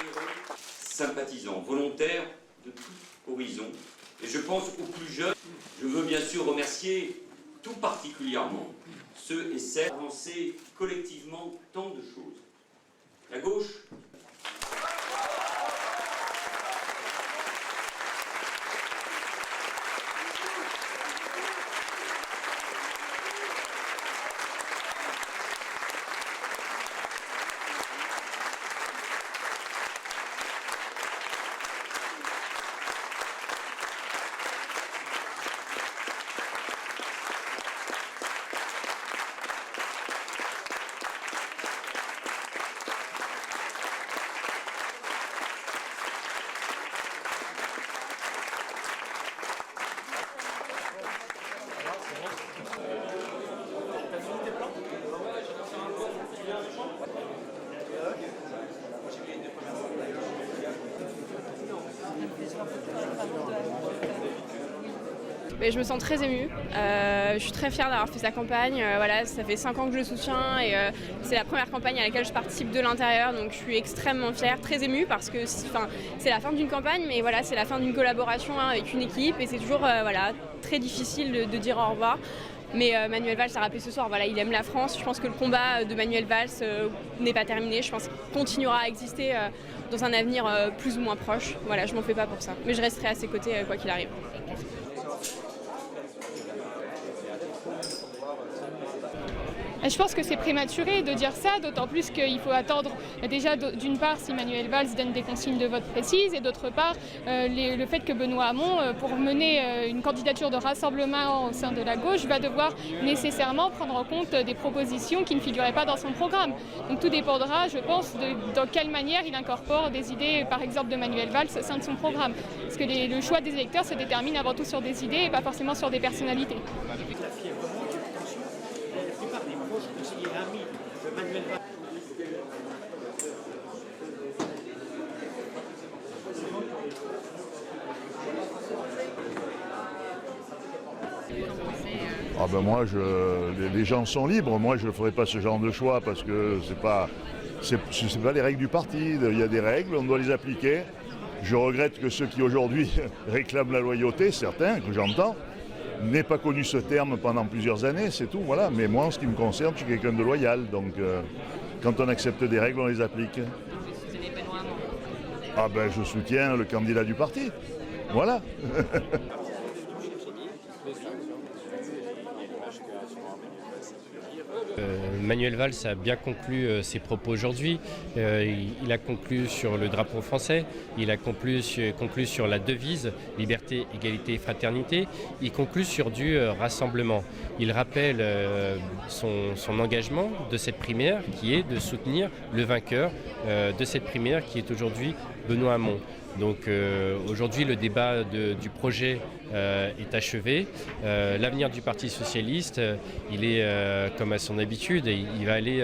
généreux, sympathisants, volontaires de tout horizon. Et je pense aux plus jeunes. Je veux bien sûr remercier tout particulièrement ceux et celles qui ont avancé collectivement tant de choses. La gauche. Mais je me sens très émue, je suis très fière d'avoir fait sa campagne, voilà, ça fait 5 ans que je le soutiens et c'est la première campagne à laquelle je participe de l'intérieur, donc je suis extrêmement fière, très émue parce que c'est la fin d'une campagne, mais voilà, c'est la fin d'une collaboration avec une équipe et c'est toujours voilà, très difficile de dire au revoir. Mais Manuel Valls a rappelé ce soir, voilà, il aime la France. Je pense que le combat de Manuel Valls n'est pas terminé. Je pense qu'il continuera à exister dans un avenir plus ou moins proche. Voilà, je m'en fais pas pour ça. Mais je resterai à ses côtés quoi qu'il arrive. Je pense que c'est prématuré de dire ça, d'autant plus qu'il faut attendre déjà d'une part si Manuel Valls donne des consignes de vote précises et d'autre part le fait que Benoît Hamon, pour mener une candidature de rassemblement au sein de la gauche, va devoir nécessairement prendre en compte des propositions qui ne figuraient pas dans son programme. Donc tout dépendra, je pense, de dans quelle manière il incorpore des idées, par exemple de Manuel Valls, au sein de son programme. Parce que le choix des électeurs se détermine avant tout sur des idées et pas forcément sur des personnalités. Ah ben moi, les gens sont libres. Moi, je ne ferai pas ce genre de choix parce que c'est pas les règles du parti. Il y a des règles, on doit les appliquer. Je regrette que ceux qui aujourd'hui réclament la loyauté, certains que j'entends, n'aient pas connu ce terme pendant plusieurs années, c'est tout. Voilà. Mais moi, en ce qui me concerne, je suis quelqu'un de loyal. Donc, quand on accepte des règles, on les applique. Ah ben, je soutiens le candidat du parti. Voilà. Manuel Valls a bien conclu ses propos aujourd'hui. Il a conclu sur le drapeau français, il a conclu sur la devise liberté, égalité, fraternité. Il conclut sur du rassemblement. Il rappelle son engagement de cette primaire qui est de soutenir le vainqueur de cette primaire qui est aujourd'hui Benoît Hamon. Donc aujourd'hui le débat du projet est achevé. L'avenir du Parti socialiste, il est comme à son habitude, il va aller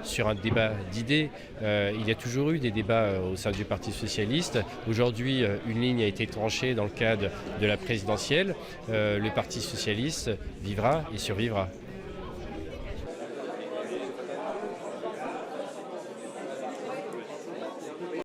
sur un débat d'idées. Il y a toujours eu des débats au sein du Parti socialiste. Aujourd'hui, une ligne a été tranchée dans le cadre de la présidentielle. Le Parti socialiste vivra et survivra.